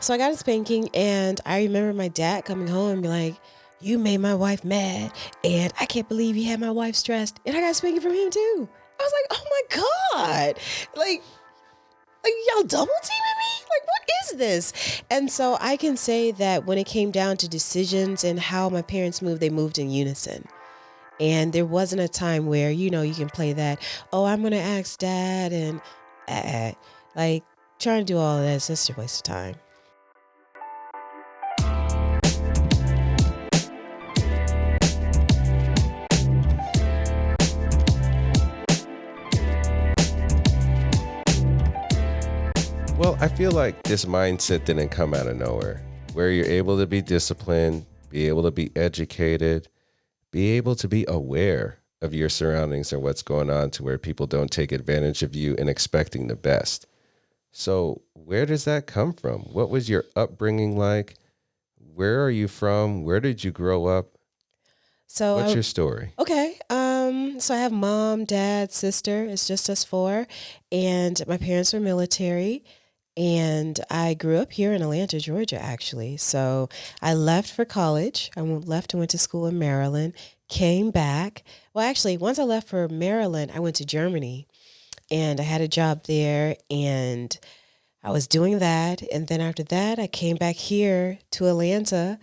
So I got a spanking, and I remember my dad coming home and be like, "You made my wife mad, and I can't believe you had my wife stressed." And I got a spanking from him too. I was like, "Oh my god!" Like y'all double teaming me? Like what is this? And so I can say that when it came down to decisions and how my parents moved, they moved in unison. And there wasn't a time where, you can play that, oh, I'm going to ask dad and like trying to do all of that is just a waste of time. Well, I feel like this mindset didn't come out of nowhere, where you're able to be disciplined, be able to be educated, be able to be aware of your surroundings and what's going on to where people don't take advantage of you and expecting the best. So, where does that come from? What was your upbringing like? Where are you from? Where did you grow up? What's your story? Okay. So I have mom, dad, sister. It's just us four. And my parents were military. And I grew up here in Atlanta, Georgia, actually. So I left for college. Left and went to school in Maryland, came back. Well, actually, once I left for Maryland, I went to Germany and I had a job there and I was doing that. And then after that, I came back here to Atlanta,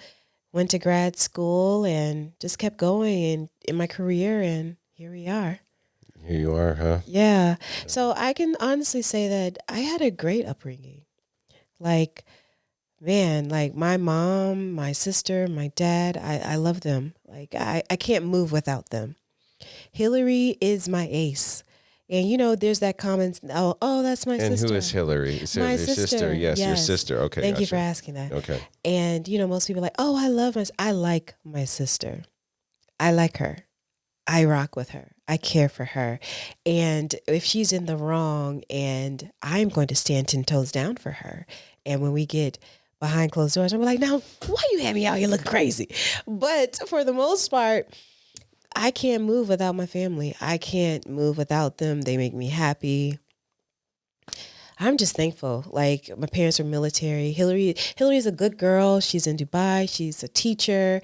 went to grad school and just kept going in my career. And here we are. Here you are, huh? Yeah. So I can honestly say that I had a great upbringing. Like, man, like my mom, my sister, my dad, I love them. Like, I can't move without them. Hillary is my ace. And there's that comment, oh, that's my sister. And who is Hillary? Is My your sister. Yes, your Yes. sister. Okay. Thank you gotcha. for asking that. Okay. And, most people are like, oh, I like my sister. I like her. I rock with her. I care for her. And if she's in the wrong, and I'm going to stand 10 toes down for her. And when we get behind closed doors, I'm like, now, why you have me out here looking crazy? But for the most part, I can't move without my family. I can't move without them. They make me happy. I'm just thankful. Like my parents are military. Hillary is a good girl. She's in Dubai. She's a teacher.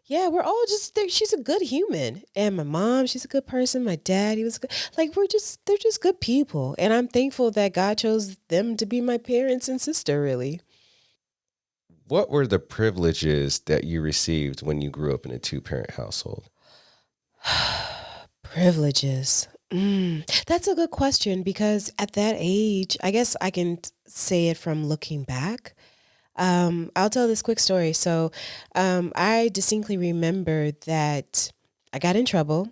Yeah, we're all just there. She's a good human. And my mom, she's a good person. My dad, he was good. Like they're just good people. And I'm thankful that God chose them to be my parents and sister, really. What were the privileges that you received when you grew up in a two-parent household? Privileges. That's a good question because at that age, I guess I can say it from looking back. I'll tell this quick story. So, I distinctly remember that I got in trouble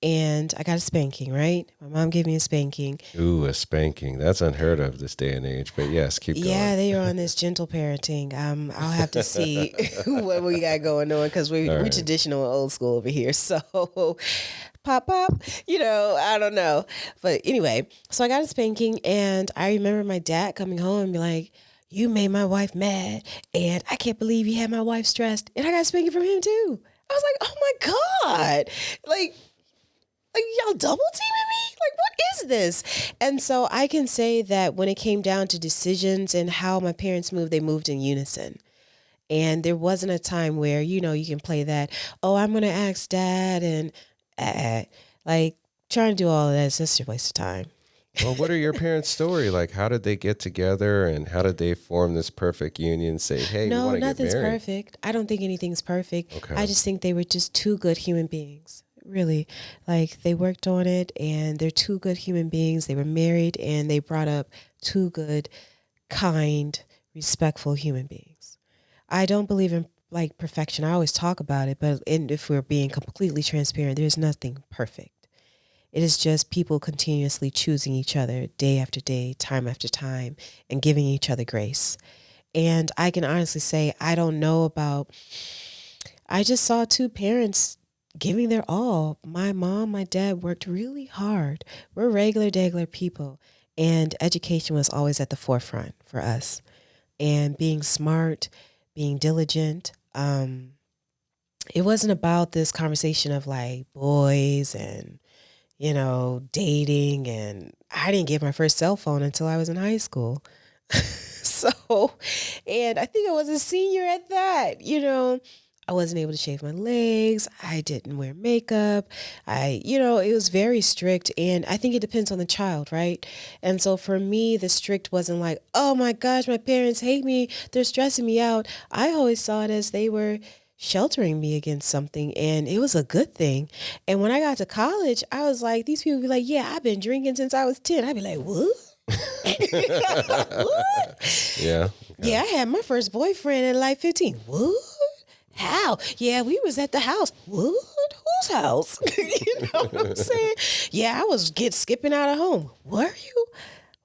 and I got a spanking, right? My mom gave me a spanking. Ooh, a spanking. That's unheard of this day and age. But yes, keep going. Yeah, they are on this gentle parenting. I'll have to see what we got going on because we traditional and old school over here. So, pop, I don't know. But anyway, so I got a spanking and I remember my dad coming home and be like, "You made my wife mad, and I can't believe you had my wife stressed." And I got a spanking from him too. I was like, "Oh my god!" Like y'all double teaming me? Like what is this? And so I can say that when it came down to decisions and how my parents moved, they moved in unison. And there wasn't a time where, you can play that, oh, I'm going to ask dad and like trying to do all of that is just a waste of time. Well, what are your parents' story? Like, how did they get together and how did they form this perfect union? Say, hey, we No, want to get nothing's married. perfect. I don't think anything's perfect. Okay. I just think they were just two good human beings. Really. Like they worked on it and they're two good human beings. They were married and they brought up two good, kind, respectful human beings. I don't believe in like perfection. I always talk about it, but if we're being completely transparent, there's nothing perfect. It is just people continuously choosing each other day after day, time after time, and giving each other grace. And I can honestly say, I just saw two parents giving their all. My mom, my dad worked really hard. We're regular people. And education was always at the forefront for us. And being smart, being diligent. It wasn't about this conversation of like boys and dating. And I didn't get my first cell phone until I was in high school. So, and I think I was a senior at that, I wasn't able to shave my legs. I didn't wear makeup. It was very strict. And I think it depends on the child, right? And so for me, the strict wasn't like, oh my gosh, my parents hate me. They're stressing me out. I always saw it as they were sheltering me against something. And it was a good thing. And when I got to college, I was like, these people be like, yeah, I've been drinking since I was 10. I'd be like, what? What? Yeah. Yeah, I had my first boyfriend at like 15. What? How? Yeah, we was at the house. What? Whose house? You know what I'm saying? Yeah, I was skipping out of home. Were you?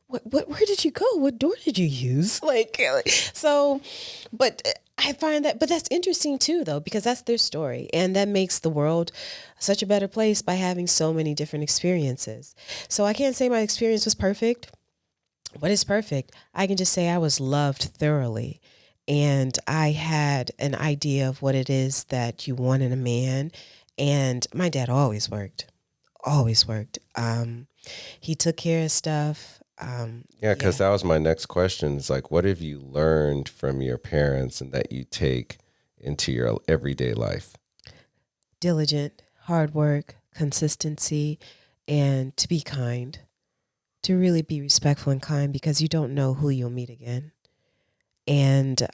Where did you go? What door did you use? So, but I find that, but that's interesting too, though, because that's their story. And that makes the world such a better place by having so many different experiences. So I can't say my experience was perfect. What is perfect? I can just say I was loved thoroughly. And I had an idea of what it is that you want in a man. And my dad always worked, always worked. He took care of stuff. Yeah, because that was my next question. It's like, what have you learned from your parents and that you take into your everyday life? Diligent, hard work, consistency, and to be kind, to really be respectful and kind because you don't know who you'll meet again. And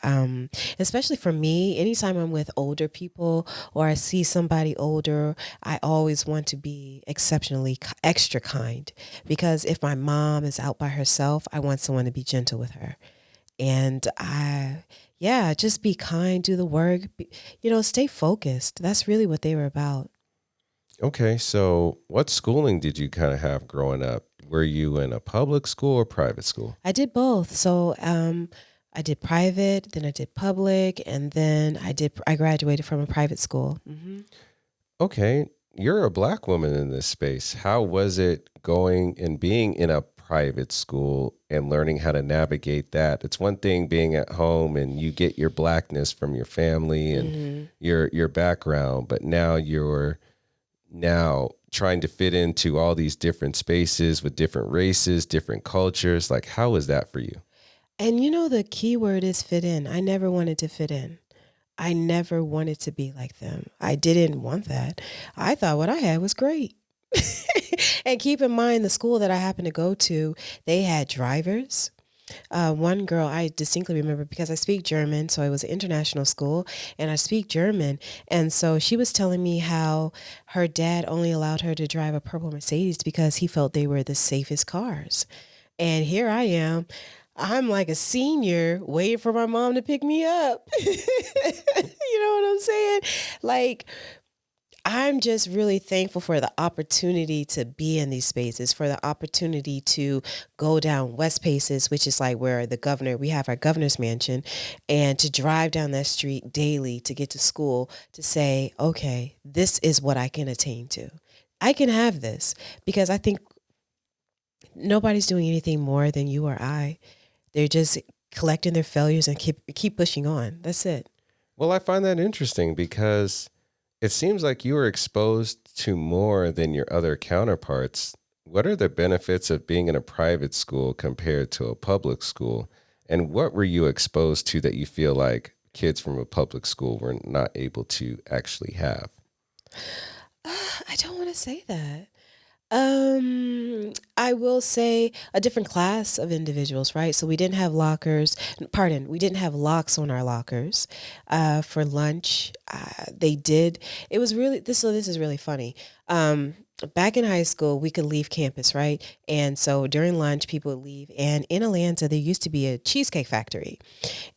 especially for me, anytime I'm with older people or I see somebody older, I always want to be exceptionally extra kind because if my mom is out by herself, I want someone to be gentle with her. And just be kind, do the work, stay focused. That's really what they were about. Okay, so what schooling did you kind of have growing up? Were you in a public school or private school? I did both. So I did private, then I did public, and then I graduated from a private school. Mm-hmm. Okay, you're a Black woman in this space. How was it going and being in a private school and learning how to navigate that? It's one thing being at home and you get your Blackness from your family and your background, but now you're trying to fit into all these different spaces with different races, different cultures. Like, how was that for you? And the key word is fit in. I never wanted to fit in. I never wanted to be like them. I didn't want that. I thought what I had was great. And keep in mind, the school that I happened to go to, they had drivers. One girl I distinctly remember because I speak German, so it was an international school, and I speak German. And so she was telling me how her dad only allowed her to drive a purple Mercedes because he felt they were the safest cars. And here I am. I'm like a senior waiting for my mom to pick me up. You know what I'm saying? Like, I'm just really thankful for the opportunity to be in these spaces, for the opportunity to go down West Paces, which is like where we have our governor's mansion, and to drive down that street daily to get to school to say, okay, this is what I can attain to. I can have this because I think nobody's doing anything more than you or I. They're just collecting their failures and keep pushing on. That's it. Well, I find that interesting because it seems like you were exposed to more than your other counterparts. What are the benefits of being in a private school compared to a public school? And what were you exposed to that you feel like kids from a public school were not able to actually have? I don't want to say that. I will say a different class of individuals, right? So we didn't have we didn't have locks on our lockers. For lunch, they did. It was really, so this is really funny. Back in high school, we could leave campus, right? And so during lunch, people would leave. And in Atlanta, there used to be a cheesecake factory.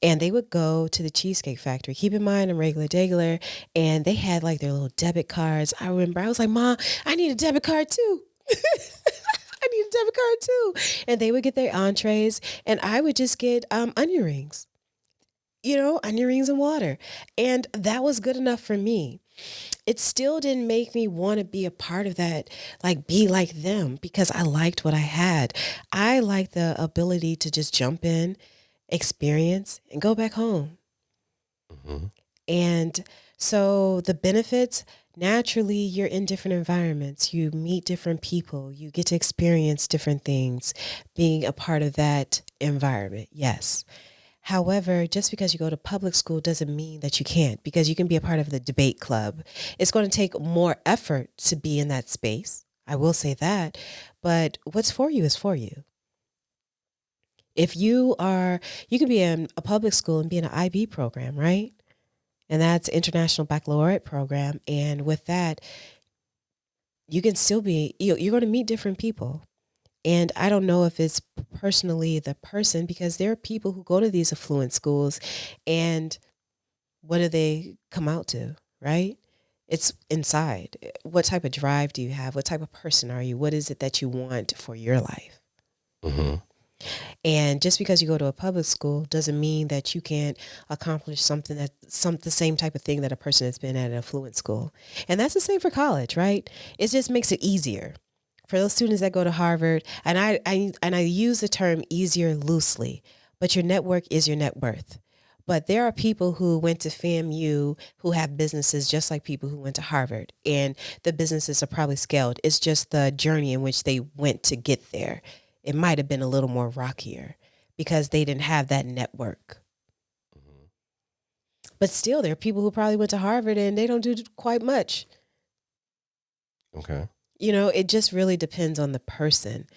And they would go to the Cheesecake Factory. Keep in mind, I'm regular degular. And they had like their little debit cards. I remember I was like, Mom, I need a debit card too. I need a debit card too. And they would get their entrees. And I would just get onion rings. Onion rings and water. And that was good enough for me. It still didn't make me want to be a part of that, like be like them, because I liked what I had. I liked the ability to just jump in, experience, and go back home. Mm-hmm. And so the benefits, naturally, you're in different environments. You meet different people. You get to experience different things being a part of that environment. Yes. However, just because you go to public school doesn't mean that you can't, because you can be a part of the debate club. It's going to take more effort to be in that space. I will say that. But what's for you is for you. If you can be in a public school and be in an IB program, right? And that's International Baccalaureate program. And with that, you can still be, you're going to meet different people. And I don't know if it's personally the person, because there are people who go to these affluent schools and what do they come out to, right? It's inside. What type of drive do you have? What type of person are you? What is it that you want for your life? Mm-hmm. And just because you go to a public school doesn't mean that you can't accomplish something the same type of thing that a person has been at an affluent school. And that's the same for college, right? It just makes it easier for those students that go to Harvard. And I use the term easier loosely, but your network is your net worth. But there are people who went to FAMU who have businesses just like people who went to Harvard, and the businesses are probably scaled. It's just the journey in which they went to get there. It might have been a little more rockier because they didn't have that network. Mm-hmm. But still, there are people who probably went to Harvard and they don't do quite much. Okay. It just really depends on the person.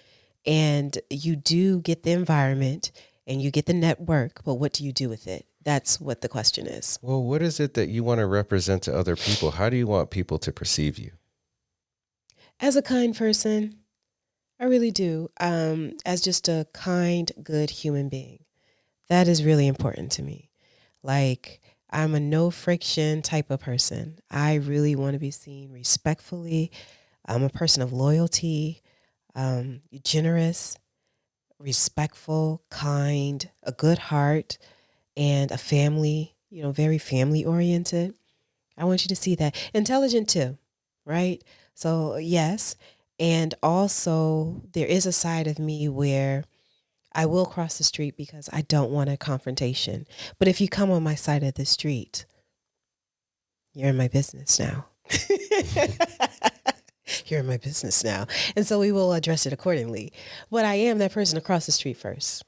And you do get the environment and you get the network, but what do you do with it? That's what the question is. Well, what is it that you want to represent to other people? How do you want people to perceive you? As a kind person, I really do. As just a kind, good human being. That is really important to me. Like, I'm a no friction type of person. I really want to be seen respectfully. I'm a person of loyalty, generous, respectful, kind, a good heart, and a family, very family oriented. I want you to see that. Intelligent too, right? So, yes. And also, there is a side of me where I will cross the street because I don't want a confrontation. But if you come on my side of the street, you're in my business now. You're in my business now. And so we will address it accordingly. But I am that person across the street first.